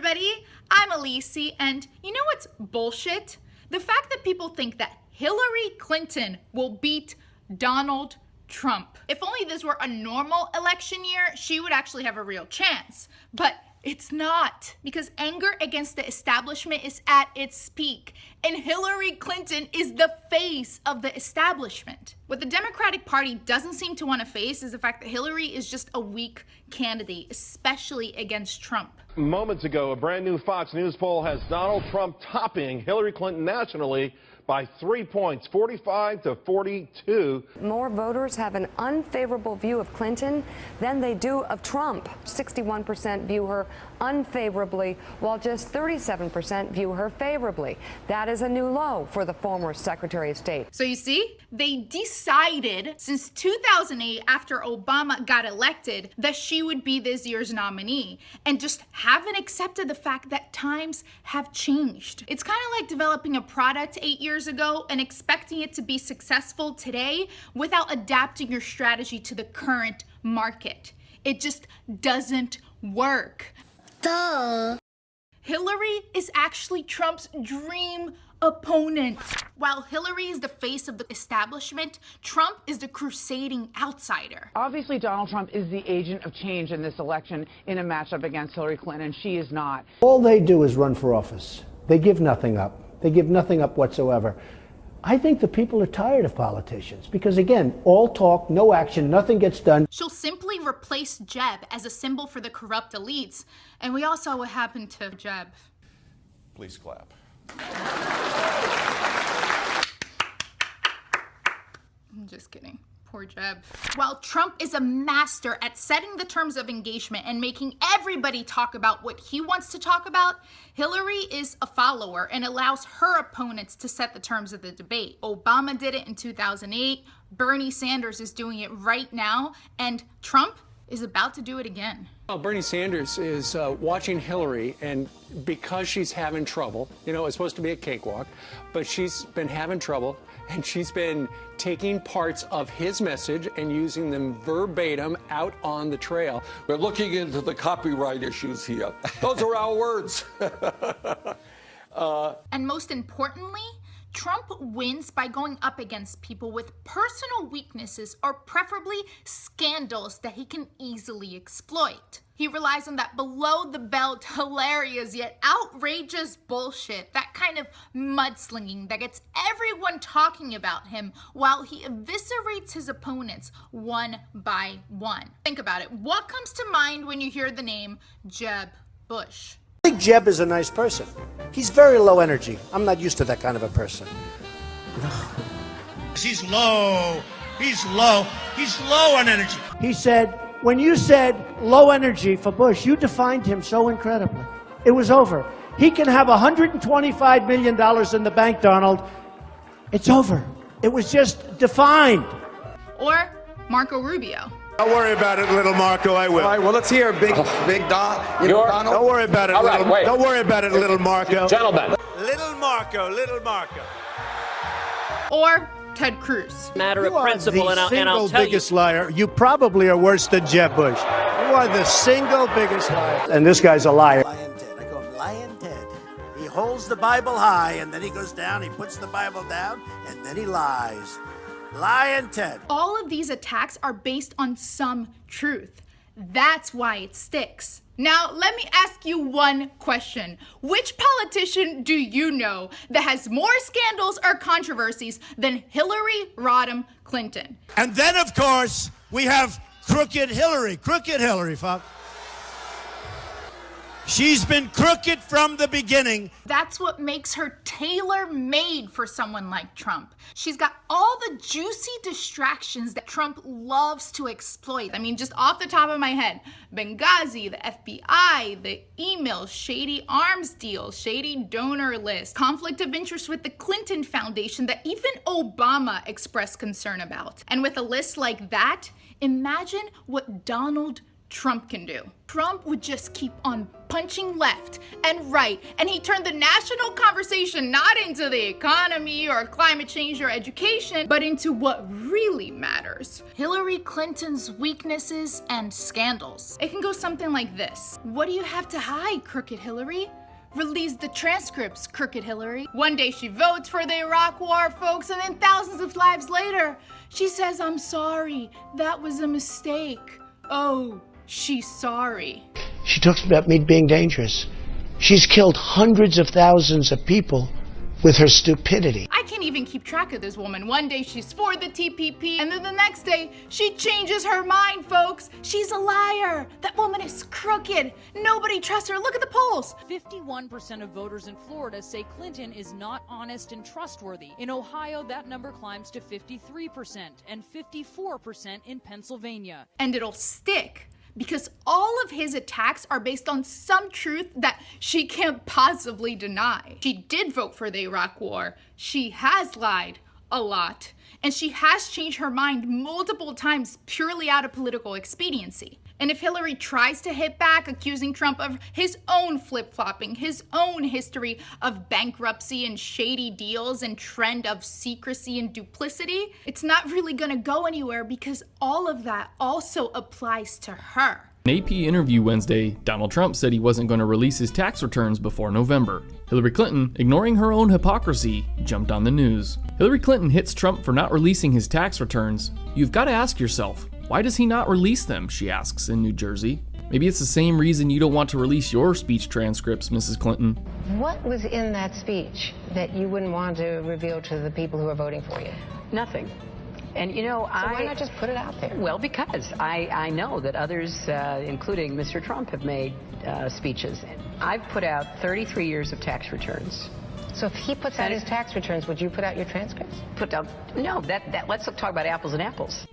everybody. I'm Elise, and you know what's bullshit? The fact that people think that Hillary Clinton will beat Donald Trump. If only this were a normal election year, she would actually have a real chance. But it's not, because anger against the establishment is at its peak, and Hillary Clinton is the face of the establishment. What the Democratic Party doesn't seem to want to face is the fact that Hillary is just a weak candidate, especially against Trump. Moments ago, a brand new Fox News poll has Donald Trump topping Hillary Clinton nationally by 3 points, 45 to 42. More voters have an unfavorable view of Clinton than they do of Trump. 61% view her unfavorably, while just 37% view her favorably. That is a new low for the former Secretary of State. So you see, they decided since 2008, after Obama got elected, that she would be this year's nominee, and just haven't accepted the fact that times have changed. It's kind of like developing a product 8 years ago and expecting it to be successful today without adapting your strategy to the current market. It just doesn't work. Duh. Hillary is actually Trump's dream opponent. While Hillary is the face of the establishment, Trump is the crusading outsider. Obviously, Donald Trump is the agent of change in this election in a matchup against Hillary Clinton. She is not. All they do is run for office. They give nothing up. They give nothing up whatsoever. I think the people are tired of politicians because, again, all talk, no action, nothing gets done. She'll simply replace Jeb as a symbol for the corrupt elites. And we all saw what happened to Jeb. Please clap. I'm just kidding. Poor Jeb. While Trump is a master at setting the terms of engagement and making everybody talk about what he wants to talk about, Hillary is a follower and allows her opponents to set the terms of the debate. Obama did it in 2008, Bernie Sanders is doing it right now, and Trump is about to do it again. Well, Bernie Sanders is watching Hillary, and because she's having trouble, you know, it's supposed to be a cakewalk, but she's been having trouble, and she's been taking parts of his message and using them verbatim out on the trail. We're looking into the copyright issues here. Those are our words. And most importantly, Trump wins by going up against people with personal weaknesses or preferably scandals that he can easily exploit. He relies on that below-the-belt, hilarious yet outrageous bullshit, that kind of mudslinging that gets everyone talking about him while he eviscerates his opponents one by one. Think about it. What comes to mind when you hear the name Jeb Bush? I think Jeb is a nice person. He's very low energy. I'm not used to that kind of a person. He's low. He's low. He's low on energy. He said, when you said low energy for Bush, you defined him so incredibly. It was over. He can have $125 million in the bank, Donald. It's over. It was just defined. Or Marco Rubio. Don't worry about it, little Marco. I will. All right, well, let's hear Big Don. Donald. Don't worry about it, Don't worry about it, little Marco. Gentlemen. Little Marco, little Marco. Or Ted Cruz. Matter of principle, and I'll tell you. You are the single biggest liar. You probably are worse than Jeb Bush. You are the single biggest liar. And this guy's a liar. Lion Ted. I call him Lion Ted. He holds the Bible high, and then he goes down, he puts the Bible down, and then he lies. Lion Ted. All of these attacks are based on some truth. That's why it sticks. Now, let me ask you one question. Which politician do you know that has more scandals or controversies than Hillary Rodham Clinton? And then, of course, we have Crooked Hillary. Crooked Hillary, folks. She's been crooked from the beginning. That's what makes her tailor-made for someone like Trump. She's got all the juicy distractions that Trump loves to exploit. I mean, just off the top of my head, Benghazi, the FBI, the emails, shady arms deals, shady donor list, conflict of interest with the Clinton Foundation that even Obama expressed concern about. And with a list like that, imagine what Donald Trump can do. Trump would just keep on punching left and right, and he turned the national conversation not into the economy or climate change or education, but into what really matters: Hillary Clinton's weaknesses and scandals. It can go something like this. What do you have to hide, Crooked Hillary? Release the transcripts, Crooked Hillary. One day she votes for the Iraq War, folks, and then thousands of lives later, she says, "I'm sorry, that was a mistake." Oh, she's sorry. She talks about me being dangerous. She's killed hundreds of thousands of people with her stupidity. I can't even keep track of this woman. One day she's for the TPP, and then the next day she changes her mind, folks. She's a liar. That woman is crooked. Nobody trusts her. Look at the polls. 51% of voters in Florida say Clinton is not honest and trustworthy. In Ohio, that number climbs to 53% and 54% in Pennsylvania. And it'll stick, because all of his attacks are based on some truth that she can't possibly deny. She did vote for the Iraq War. She has lied a lot. And she has changed her mind multiple times purely out of political expediency. And if Hillary tries to hit back, accusing Trump of his own flip-flopping, his own history of bankruptcy and shady deals and trend of secrecy and duplicity, it's not really gonna go anywhere, because all of that also applies to her. In an AP interview Wednesday, Donald Trump said he wasn't going to release his tax returns before November. Hillary Clinton, ignoring her own hypocrisy, jumped on the news. Hillary Clinton hits Trump for not releasing his tax returns. You've got to ask yourself, why does he not release them, she asks in New Jersey. Maybe it's the same reason you don't want to release your speech transcripts, Mrs. Clinton. What was in that speech that you wouldn't want to reveal to the people who are voting for you? Nothing. And you know, so why not just put it out there? Well, because I know that others, including Mr. Trump, have made speeches. I've put out 33 years of tax returns. So if he puts out his tax returns, would you put out your transcripts? Put out? No. Let's talk about apples and apples.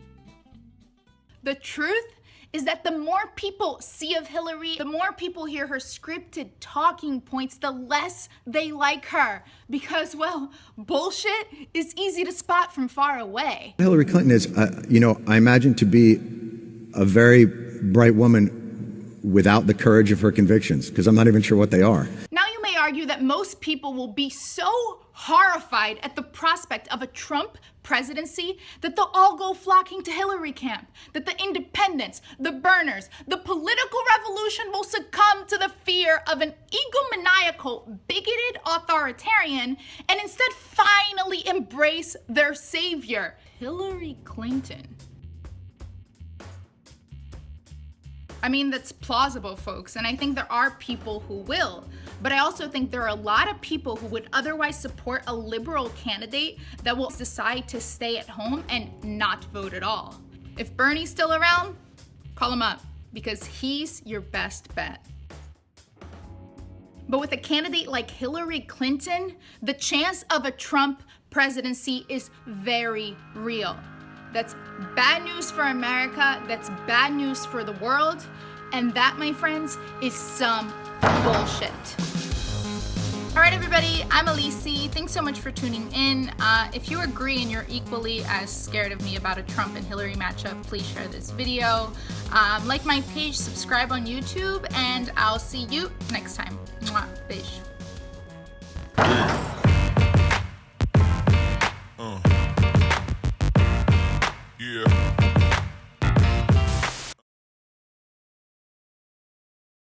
The truth is that the more people see of Hillary, the more people hear her scripted talking points, the less they like her. Because, well, bullshit is easy to spot from far away. Hillary Clinton is, I imagine to be a very bright woman without the courage of her convictions, because I'm not even sure what they are. Now you may argue that most people will be so horrified at the prospect of a Trump presidency that they'll all go flocking to Hillary camp, that the independents, the burners, the political revolution will succumb to the fear of an egomaniacal, bigoted authoritarian and instead finally embrace their savior, Hillary Clinton. I mean, that's plausible, folks, and I think there are people who will. But I also think there are a lot of people who would otherwise support a liberal candidate that will decide to stay at home and not vote at all. If Bernie's still around, call him up, because he's your best bet. But with a candidate like Hillary Clinton, the chance of a Trump presidency is very real. That's bad news for America, that's bad news for the world, and that, my friends, is some bullshit. All right, everybody, I'm Elise. Thanks so much for tuning in. If you agree and you're equally as scared of me about a Trump and Hillary matchup, please share this video. Like my page, subscribe on YouTube, and I'll see you next time. Mwah, fish.